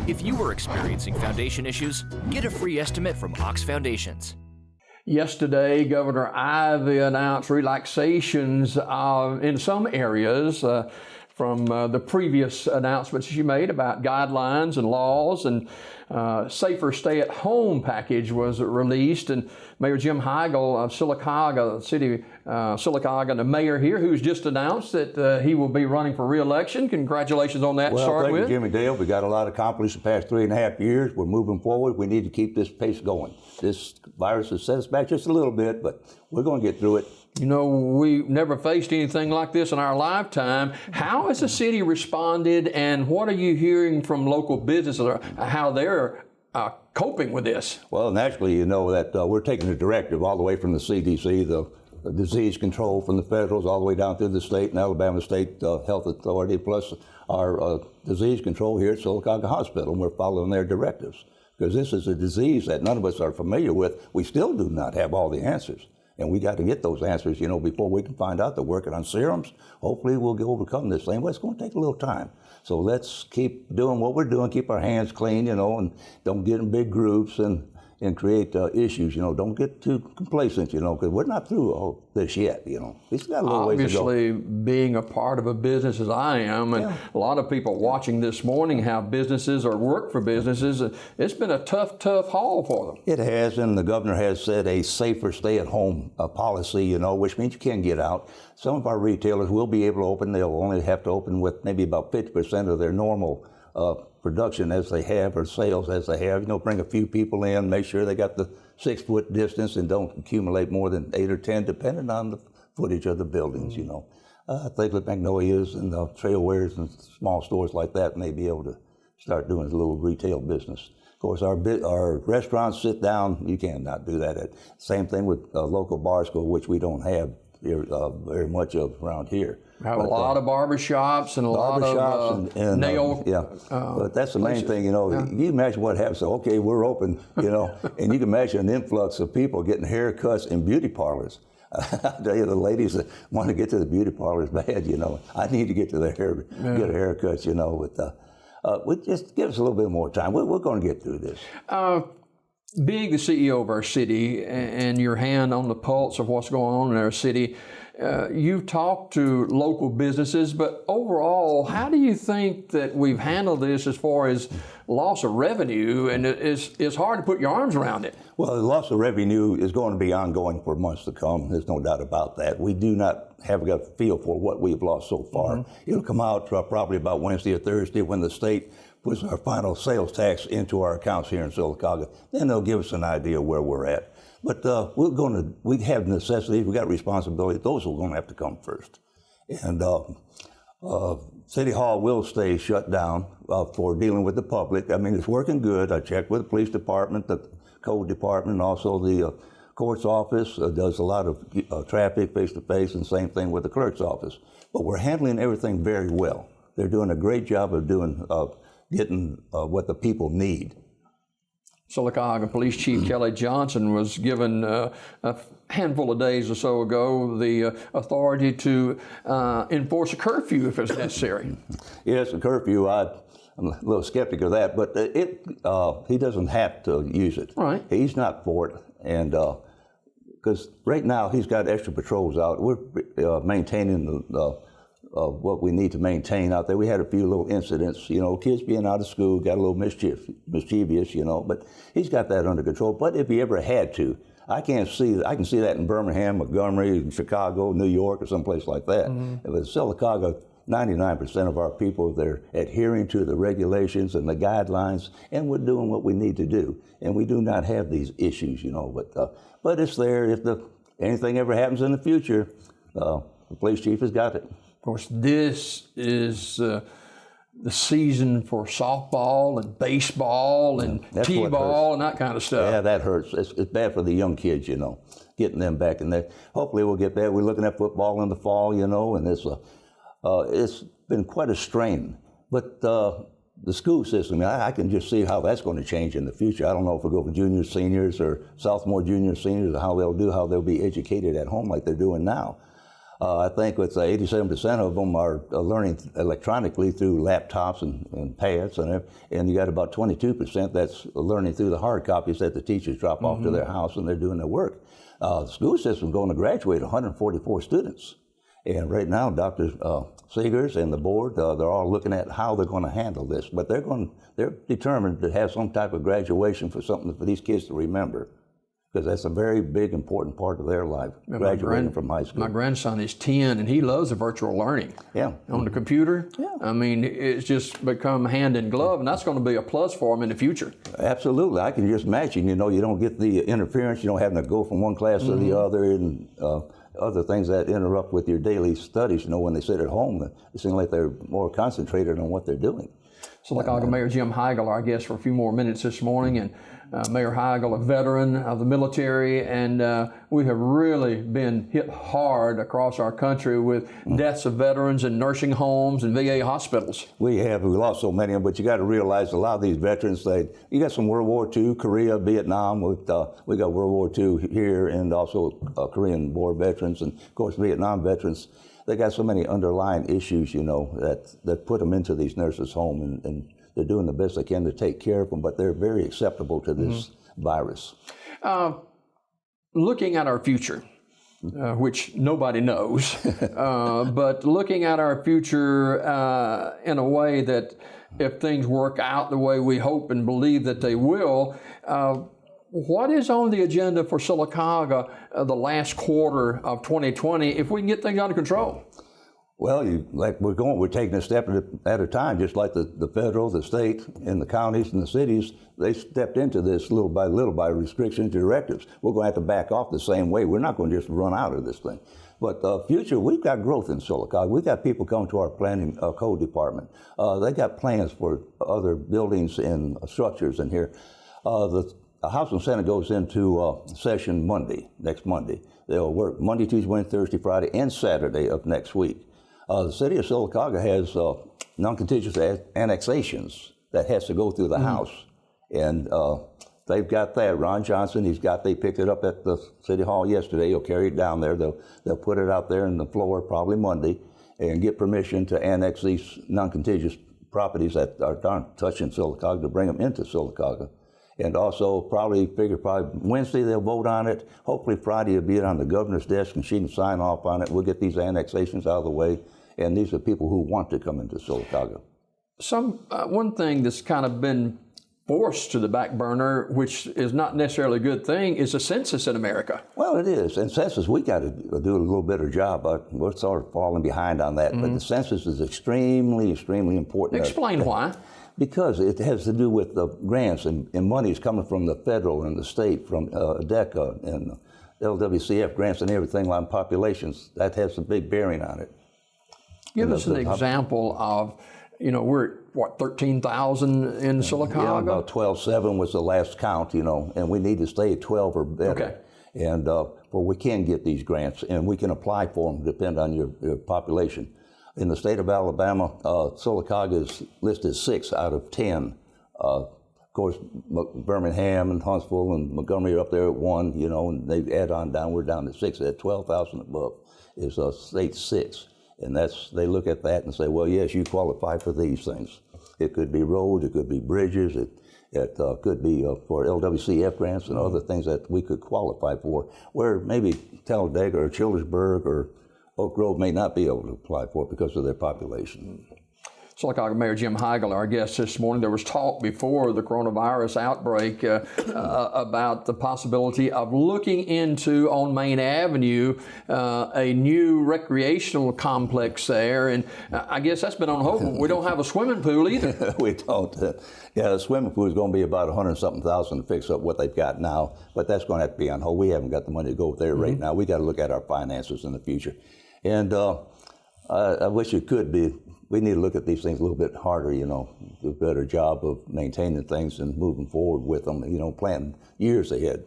If you are experiencing foundation issues, get a free estimate from Ox Foundations. Yesterday, Governor Ivey announced relaxations in some areas from the previous announcements she made about guidelines and laws, and safer stay-at-home package was released. And Mayor Jim Heigl of Sylacauga, Sylacauga, and the mayor here, who's just announced that he will be running for re-election. Congratulations on that. Well, thank you, Jimmy Dale. We got a lot accomplished the past 3.5 years. We're moving forward. We need to keep this pace going. This virus has set us back just a little bit, but we're going to get through it. You know, we've never faced anything like this in our lifetime. How has the city responded, and what are you hearing from local businesses, or how they're coping with this? Well, naturally, you know that we're taking a directive all the way from the CDC, the disease control from the federals, all the way down through the state and Alabama State Health Authority, plus our disease control here at Sylacauga Hospital, and we're following their directives. Because this is a disease that none of us are familiar with. We still do not have all the answers. And we got to get those answers, you know, before we can find out. They're working on serums. Hopefully we'll overcome this thing, but it's going to take a little time. So let's keep doing what we're doing, keep our hands clean, you know, and don't get in big groups and create issues, you know. Don't get too complacent, you know, because we're not through all this yet, you know. It's got a little ways to go. Obviously, being a part of a business as I am, and a lot of people watching this morning have businesses or work for businesses, it's been a tough haul for them. It has, and the governor has said a safer stay-at-home policy, you know, which means you can get out. Some of our retailers will be able to open. They'll only have to open with maybe about 50% of their normal production as they have, or sales as they have. You know, bring a few people in, make sure they got the 6-foot distance and don't accumulate more than 8 or 10, depending on the footage of the buildings, you know. I think that Magnolia's and Trailwares and small stores like that may be able to start doing a little retail business. Of course, our restaurants sit down, you cannot do that. Same thing with local bars, which we don't have very much of around here. We have a lot of barbershops and a lot of nail. But that's the main thing, you know. You imagine what happens. So, okay, we're open, you know, and you can imagine an influx of people getting haircuts in beauty parlors. I tell you, the ladies that want to get to the beauty parlors bad, you know. I need to get to get a haircut, you know. But just give us a little bit more time. We're going to get through this. Being the CEO of our city and your hand on the pulse of what's going on in our city, you've talked to local businesses, but overall, how do you think that we've handled this as far as loss of revenue? And it's hard to put your arms around it. Well, the loss of revenue is going to be ongoing for months to come. There's no doubt about that. We do not have a feel for what we've lost so far. It'll come out probably about Wednesday or Thursday when the state puts our final sales tax into our accounts here in Sylacauga. Then they'll give us an idea where we're at. But we have necessities, we got responsibilities. Those are going to have to come first. And City Hall will stay shut down for dealing with the public. I mean, it's working good. I checked with the police department, the code department, and also the court's office does a lot of traffic face-to-face, and same thing with the clerk's office. But we're handling everything very well. They're doing a great job of getting what the people need. Sylacauga Police Chief Kelly Johnson was given a handful of days or so ago the authority to enforce a curfew if it's necessary. Yes, a curfew. I'm a little skeptic of that, but he doesn't have to use it. Right. He's not for it, and because right now he's got extra patrols out. We're maintaining what we need to maintain out there. We had a few little incidents, you know, kids being out of school, got a little mischievous, you know, but he's got that under control. But if he ever had to, I can see that in Birmingham, Montgomery, Chicago, New York, or someplace like that. But Sylacauga, 99% of our people, they're adhering to the regulations and the guidelines, and we're doing what we need to do. And we do not have these issues, you know, but it's there. If anything ever happens in the future, the police chief has got it. Of course, this is the season for softball and baseball and t-ball and that kind of stuff. Yeah, that hurts. It's bad for the young kids, you know, getting them back in there. Hopefully we'll get back. We're looking at football in the fall, you know, and it's been quite a strain. But the school system, I can just see how that's going to change in the future. I don't know if we'll go for juniors, seniors, or sophomore, junior, seniors, or how they'll be educated at home like they're doing now. I think it's 87% of them are learning electronically through laptops and pads, and you got about 22% that's learning through the hard copies that the teachers drop off to their house and they're doing their work. The school system is going to graduate 144 students, and right now Dr. Seegers and the board, they're all looking at how they're going to handle this, but they're determined to have some type of graduation for something for these kids to remember. Because that's a very big, important part of their life, graduating from high school. My grandson is 10, and he loves the virtual learning. Yeah. On the computer. Yeah. I mean, it's just become hand in glove, and that's going to be a plus for him in the future. Absolutely. I can just imagine, you don't get the interference, you don't having to go from one class to the other, and other things that interrupt with your daily studies. When they sit at home, it seems like they're more concentrated on what they're doing. Sylacauga Mayor Jim Heigl, our guest for a few more minutes this morning, and Mayor Heigl, a veteran of the military, and we have really been hit hard across our country with deaths of veterans in nursing homes and VA hospitals. We lost so many of them, but you got to realize a lot of these veterans, you got some World War II, Korea, Vietnam, we got World War II here, and also Korean War veterans, and of course Vietnam veterans. They got so many underlying issues, that put them into these nurses' home, and they're doing the best they can to take care of them, but they're very acceptable to this virus. Looking at our future, which nobody knows, but looking at our future in a way that if things work out the way we hope and believe that they will, what is on the agenda for Sylacauga the last quarter of 2020 if we can get things under control? Well, we're taking a step at a time, just like the federal, the state, and the counties and the cities. They stepped into this little by restrictions, directives. We're going to have to back off the same way. We're not going to just run out of this thing. But future, we've got growth in Sylacauga. We've got people coming to our planning code department. They got plans for other buildings and structures in here. The House and Senate goes into session next Monday. They'll work Monday, Tuesday, Wednesday, Thursday, Friday, and Saturday of next week. The city of Sylacauga has non-contiguous annexations that has to go through the House. And they've got that. Ron Johnson, they picked it up at the City Hall yesterday. He'll carry it down there. They'll put it out there on the floor probably Monday and get permission to annex these non-contiguous properties that are touching Sylacauga to bring them into Sylacauga. And also probably Wednesday they'll vote on it. Hopefully Friday it'll be on the governor's desk and she can sign off on it. We'll get these annexations out of the way. And these are people who want to come into Sylacauga. One thing that's kind of been forced to the back burner, which is not necessarily a good thing, is the census in America. Well, it is. And census, we got to do a little better job. We're sort of falling behind on that. But the census is extremely, extremely important. Explain why. Because it has to do with the grants and monies coming from the federal and the state, from DECA and LWCF grants and everything on populations. That has a big bearing on it. Give us an example of, we're at, 13,000 in Sylacauga? Yeah, about 12.7 was the last count, and we need to stay at 12 or better. Okay. And we can get these grants, and we can apply for them, depend on your population. In the state of Alabama, Sylacauga is listed 6 out of 10. Of course, Birmingham and Huntsville and Montgomery are up there at 1, and they add on down. We're down to 6. At 12,000 above is state 6. And they look at that and say, well, yes, you qualify for these things. It could be roads, it could be bridges, it could be for LWCF grants and other things that we could qualify for, where maybe Talladega or Childersburg or Oak Grove may not be able to apply for it because of their population. Sylacauga Mayor Jim Heigl, our guest this morning. There was talk before the coronavirus outbreak about the possibility of looking into, on Main Avenue, a new recreational complex there. And I guess that's been on hold. We don't have a swimming pool either. We don't. The swimming pool is going to be about $100-something thousand to fix up what they've got now. But that's going to have to be on hold. We haven't got the money to go there right now. We got to look at our finances in the future. And I wish it could be. We need to look at these things a little bit harder, do a better job of maintaining things and moving forward with them, planning years ahead.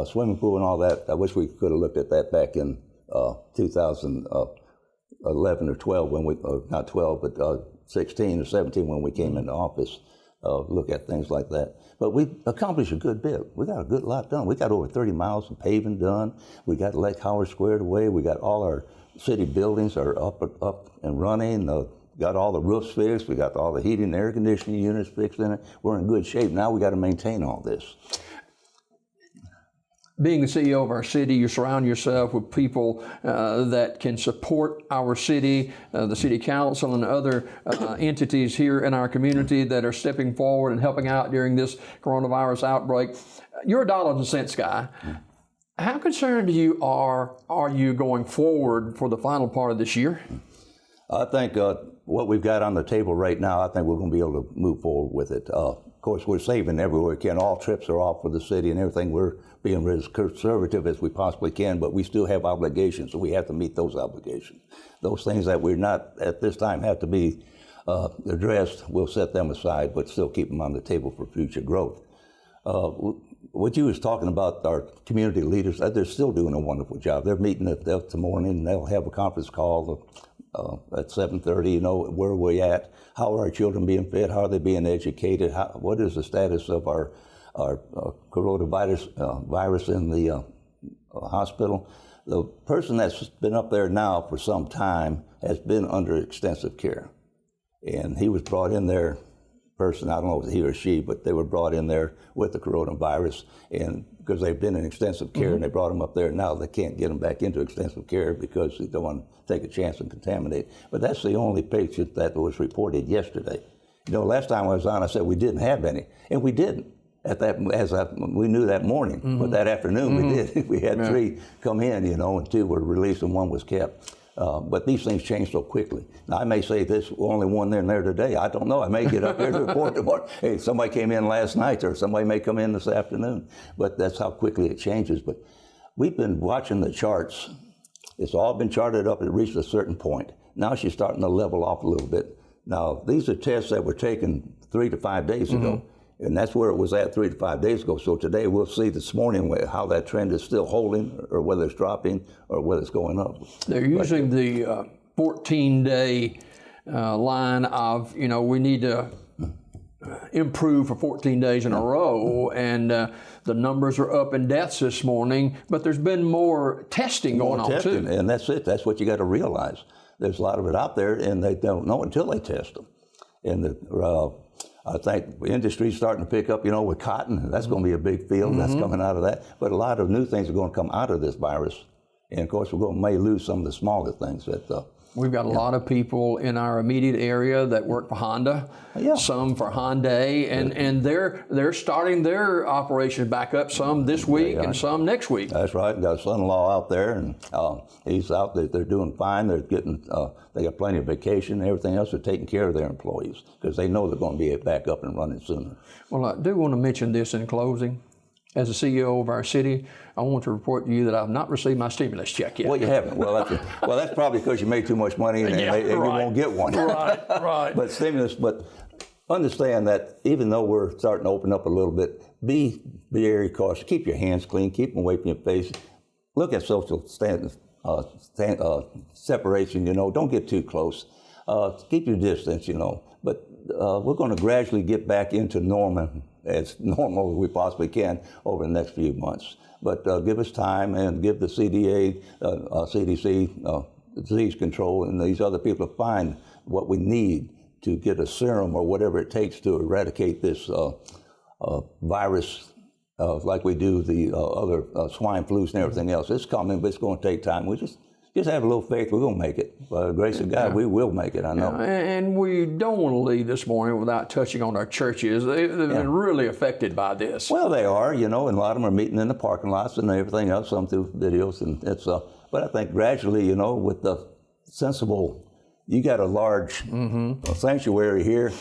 Swimming pool and all that, I wish we could have looked at that back in 2011 or 12, not 12, but 16 or 17 when we came into office, look at things like that. But we accomplished a good bit. We got a good lot done. We got over 30 miles of paving done. We got Lake Howard squared away. We got all our city buildings are up and running. Got all the roofs fixed. We got all the heating and air conditioning units fixed in it. We're in good shape. Now we got to maintain all this. Being the CEO of our city, you surround yourself with people that can support our city, the city council and other entities here in our community that are stepping forward and helping out during this coronavirus outbreak. You're a dollars and cents guy. How concerned are you going forward for the final part of this year? I think what we've got on the table right now, I think we're going to be able to move forward with it. Of course, we're saving everywhere we can. All trips are off for the city and everything. We're being as conservative as we possibly can, but we still have obligations, so we have to meet those obligations. Those things that we're not at this time have to be addressed, we'll set them aside, but still keep them on the table for future growth. What you was talking about, our community leaders, they're still doing a wonderful job. They're meeting at the morning, and they'll have a conference call at 7:30, you know, where are we at? How are our children being fed? How are they being educated? What is the status of our coronavirus virus in the hospital? The person that's been up there now for some time has been under extensive care. And he was brought in there, person, I don't know if it was he or she, but they were brought in there with the coronavirus, and because they've been in extensive care, and they brought them up there. Now they can't get them back into extensive care because they don't want to take a chance and contaminate. But that's the only patient that was reported yesterday. You know, last time I was on, I said we didn't have any, and we didn't. We knew that morning, but that afternoon we did. We had 3 come in, you know, and 2 were released and 1 was kept. But these things change so quickly. Now, I may say this, only one in there today. I don't know. I may get up there to report tomorrow. Hey, somebody came in last night, or somebody may come in this afternoon. But that's how quickly it changes. But we've been watching the charts. It's all been charted up. It reached a certain point. Now she's starting to level off a little bit. Now, these are tests that were taken 3 to 5 days ago. And that's where it was at 3 to 5 days ago. So today we'll see this morning how that trend is still holding, or whether it's dropping, or whether it's going up. They're using the 14-day line of, you know, we need to improve for 14 days in a row, and the numbers are up in deaths this morning, but there's been more testing going on too. And that's it. That's what you got to realize. There's a lot of it out there, and they don't know until they test them. And I think the industry's starting to pick up, you know, with cotton. That's going to be a big field that's coming out of that. But a lot of new things are going to come out of this virus. And, of course, may lose some of the smaller things. That we've got a lot of people in our immediate area that work for Hande, some for Hande, and they're starting their operation back up, some this week and some next week. That's right. Got a son-in-law out there, and he's out there. They're doing fine. They're getting, they got plenty of vacation and everything else. They're taking care of their employees because they know they're going to be back up and running sooner. Well, I do want to mention this in closing. As the CEO of our city, I want to report to you that I've not received my stimulus check yet. Well, you haven't. Well, that's probably because you made too much money and you won't get one. Right. But understand that even though we're starting to open up a little bit, be very cautious. Keep your hands clean. Keep them away from your face. Look at social separation, you know. Don't get too close. Keep your distance, you know. But we're going to gradually get back into as normal as we possibly can over the next few months. But give us time, and give the CDC, disease control, and these other people to find what we need to get a serum or whatever it takes to eradicate this virus, like we do the other swine flus and everything else. It's coming, but it's going to take time. We just have a little faith. We're going to make it. By the grace of God, we will make it, I know. And we don't want to leave this morning without touching on our churches. They've been really affected by this. Well, they are, you know, and a lot of them are meeting in the parking lots and everything else, some through videos. And it's, but I think gradually, you know, with the sensible, you got a large sanctuary here.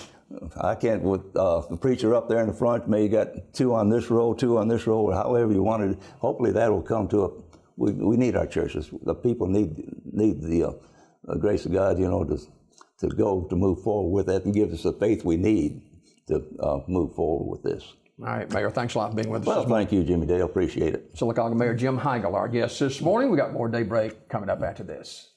I can't, with the preacher up there in the front, maybe you got 2 on this row, 2 on this row, or however you wanted. Hopefully that will come to we need our churches. The people need the grace of God, you know, to move forward with that and give us the faith we need to move forward with this. All right, Mayor, thanks a lot for being with us. Well, thank you, Jimmy Dale. Appreciate it. Sylacauga Mayor Jim Heigl, our guest this morning. We got more Daybreak coming up after this.